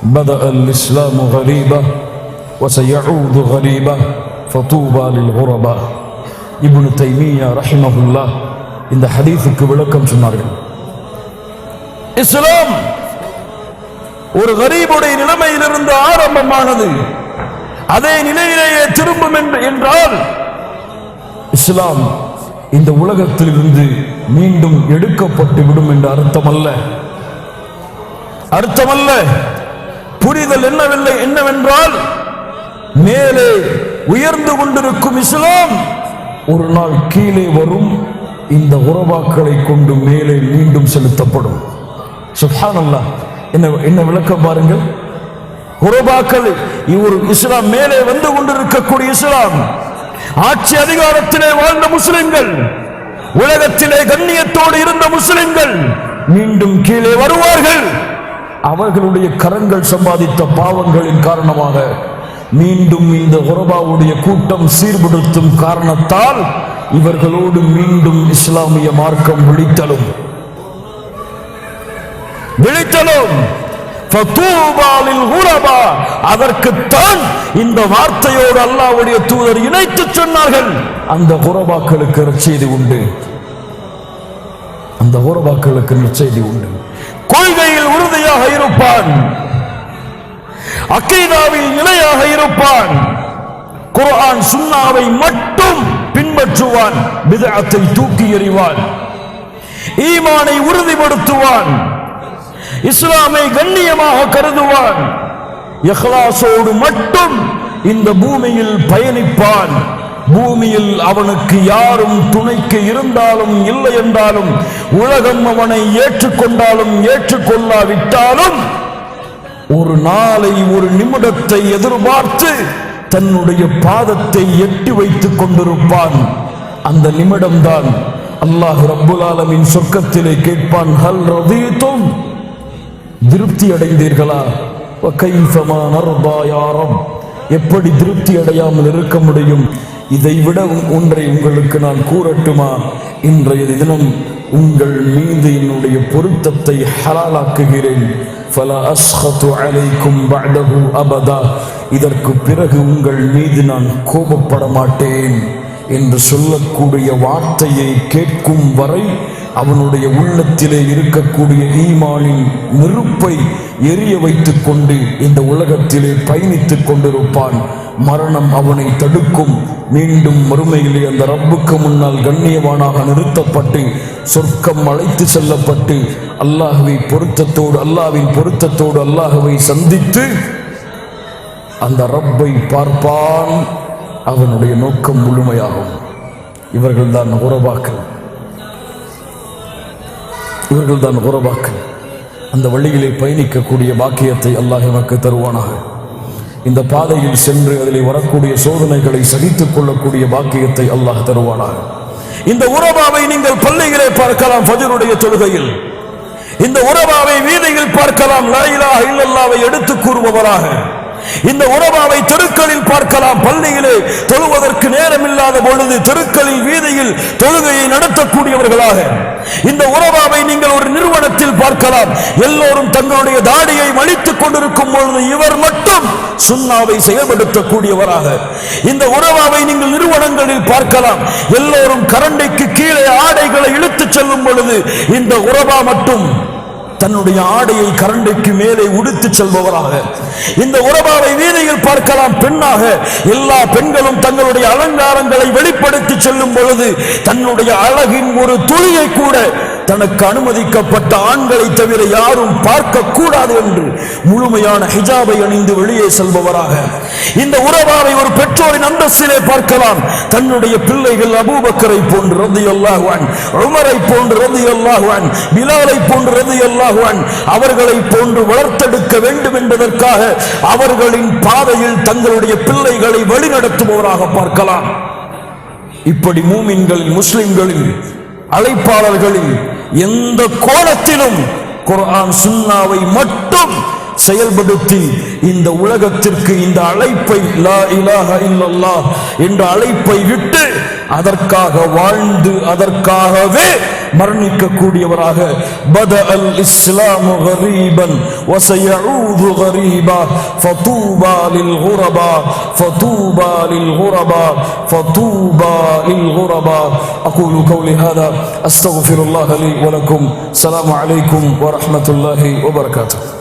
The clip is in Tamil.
بدأ الإسلام غريبا وسيعود غريبا فطوبى للغرباء. இப்னு தைமியா ரஹிமஹுல்லாஹ் இந்த ஹதீஸுக்கு விளக்கம் சொன்னார்கள். இஸ்லாம் ஒரு கரீபுடைய நிலைமையிலிருந்து ஆரம்பமானது, அதே நிலையிலேயே திரும்பும் என்றால் இஸ்லாம் இந்த உலகத்திலிருந்து மீண்டும் எடுக்கப்பட்டு விடும் என்ற அர்த்தமல்ல. புரிதல் என்னவென்றால் மேலே உயர்ந்து கொண்டிருக்கும் இஸ்லாம் ஒரு நாள் கீழே வரும், இந்த உறவாக்களை கொண்டு மேலே மீண்டும் செலுத்தப்படும். சுப்ஹானல்லாஹ், என்ன விளக்கம் பாருங்கள். உறவாக்கள் ஒரு இஸ்லாம் மேலே வந்து கொண்டிருக்கக்கூடிய இஸ்லாம், ஆட்சி அதிகாரத்திலே வாழ்ந்த முஸ்லிம்கள், உலகத்திலே கண்ணியத்தோடு இருந்த முஸ்லிம்கள் மீண்டும் கீழே வருவார்கள். அவர்களுடைய கரங்கள் சம்பாதித்த பாவங்களின் காரணமாக மீண்டும் இந்த உறவாவுடைய கூட்டம் சீர்படுத்தும் காரணத்தால் இவர்களோடு மீண்டும் இஸ்லாமிய மார்க்கம் விழித்தலும் அதற்குத்தான் இந்த வார்த்தையோடு அல்லாஹ்வுடைய தூதர் இணைத்து சொன்னார்கள். அந்த குரபாக்களுக்கு நற்செய்தி உண்டு, அந்த குரபாக்களுக்கு நற்செய்தி உண்டு. கொள்கையில் உறுதியாக இருப்பான், அகீதாவில் நிலையாக இருப்பான், குர்ஆன் சுன்னாவை மட்டும் பின்பற்றுவான், பித்அத்தை தூக்கி எறிவான், ஈமானை உறுதிப்படுத்துவான், இஸ்லாமை கண்ணியமாக கருதுவான், இஹ்லாஸோடு மட்டும் இந்த பூமியில் பயணிப்பான். பூமியில் அவனுக்கு யாரும் துணைக்கு இருந்தாலும் இல்லை என்றாலும், உலகம் அவனை ஏற்றுக்கொண்டாலும் ஏற்றுக்கொள்ளாவிட்டாலும், ஒரு நாளை ஒரு நிமிடத்தை எதிர்பார்த்து தன்னுடைய பாதத்தை எட்டி வைத்துக் கொண்டிருப்பான். அந்த நிமிடம்தான் அல்லாஹ் ரப்புல் ஆலமீன் சொர்க்கத்திலே கேட்பான், ஹல் ரதீதும், திருப்தி அடைந்தீர்களா? வகைஃபமா நர்தா யா ரப், எப்படி திருப்தி அடையாமல் இருக்க முடியும்? இதைவிட ஒன்றை உங்களுக்கு நான் கூறட்டுமா? இன்றைய தினம் உங்கள் மீது என்னுடைய பொருத்தத்தை ஹலாலாக்குகிறேன். ஃபலா அஸ்கது அலைக்கும் பஅதஹு அபதா, இதற்கு பிறகு உங்கள் மீது நான் கோபப்பட மாட்டேன் என்று சொல்லக்கூடிய வார்த்தையை கேட்கும் வரை அவனுடைய உள்ளத்திலே இருக்கக்கூடிய ஈமானின் நெருப்பை எரிய வைத்துக் கொண்டு இந்த உலகத்திலே பயணித்துக் கொண்டிருப்பான். மரணம் அவனை தடுக்கும். மீண்டும் மறுமையிலே அந்த ரப்புக்கு முன்னால் கண்ணியவானாக நிறுத்தப்பட்டு சொர்க்கம் அழைத்து செல்லப்பட்டு அல்லாஹ்வின் பொருத்தத்தோடு அல்லாஹ்வை சந்தித்து அந்த ரப்பை பார்ப்பான். அவனுடைய நோக்கம் முழுமையாகும். இவர்கள்தான் குரபாக்கள். அந்த வழியிலே பயணிக்கக்கூடிய பாக்கியத்தை அல்லாஹ் நமக்கு தருவானாக. இந்த பாதையில் சென்று அதில் வரக்கூடிய சோதனைகளை சகித்துக் கொள்ளக்கூடிய பாக்கியத்தை அல்லாஹ் தருவானாக. இந்த உறவாவை நீங்கள் பள்ளியிலே பார்க்கலாம், ஃபஜ்ருடைய தொழுகையில். இந்த உறவாவை வீதியில் பார்க்கலாம், லா இலாஹ இல்லல்லாஹ்வை எடுத்து கூறுபவராக. இந்த உறவாவை தெருக்களில் பார்க்கலாம், பள்ளியிலே தொழுவதற்கு நேரம் இல்லாத பொழுது தெருக்களில் வீதியில் தொழுகையை நடத்தக்கூடியவர்களாக. இந்த உறவாவை நீங்கள் ஒரு நிறுவனத்தில் பார்க்கலாம், எல்லோரும் தங்களுடைய தாடியை மலித்துக் கொண்டிருக்கும் பொழுது இவர் மட்டும் சுன்னாவை செயல்படுத்தக்கூடியவராக. இந்த உறவாவை நீங்கள் நிறுவனங்களில் பார்க்கலாம், எல்லோரும் கரண்டைக்கு கீழே ஆடைகளை இழுத்துச் செல்லும் பொழுது இந்த உறவா மட்டும் தன்னுடைய ஆடையை கரண்டைக்கு மேலே உடுத்து செல்பவராக. இந்த உறவாவை வீதியில் பார்க்கலாம், பெண்ணாக எல்லா பெண்களும் தங்களுடைய அலங்காரங்களை வெளிப்படுத்தி செல்லும் பொழுது தன்னுடைய அழகின் ஒரு துளியை கூட தனக்கு அனுமதிக்கப்பட்ட ஆண்களை தவிர யாரும் பார்க்க கூடாது என்று முழுமையான ஹிஜாபை அணிந்து வெளியே செல்பவராக. இந்த உறவாவை ஒரு பெற்றோரின் அந்தஸ்திலே பார்க்கலாம், தன்னுடைய பிள்ளைகள் அபூபக்கரை போன்று ரலியல்லாஹு அன்ஹு, உமரை போன்று ரலியல்லாஹு அன்ஹு, பிலாலை போன்று ரலியல்லாஹு அன்ஹு, அவர்களை போன்று வளர்த்தெடுக்க வேண்டும் என்பதற்காக அவர்களின் பாதையில் தங்களுடைய பிள்ளைகளை வழிநடத்துபவராக பார்க்கலாம். இப்படி மூமின்களில், முஸ்லிம்களில், அழைப்பாளர்களில் எந்த கோணத்திலும் குர்ஆன் சுன்னாவை மட்டும் செயல்படுத்தி இந்த உலகத்திற்கு இந்த அழைப்பை லா இலாஹ இல்லல்லாஹ் என்ற அழைப்பை விட்டு அதற்காக வாழ்ந்து அதற்காகவே மரணிக்கக்கூடியவராக பதஅல் இஸ்லாமு கரீபன் வஸயஊது கரீபா ஃபதூபா லில் குரபா ஃபதூபா லில் குரபா ஃபதூபா லில் குரபா அகூலு கௌலி ஹாதா அஸ்தக்ஃபிருல்லாஹ லி வ லக்கும். ஸலாமு அலைக்கும் வ ரஹ்மத்துல்லாஹி வ பரகாத்துஹு.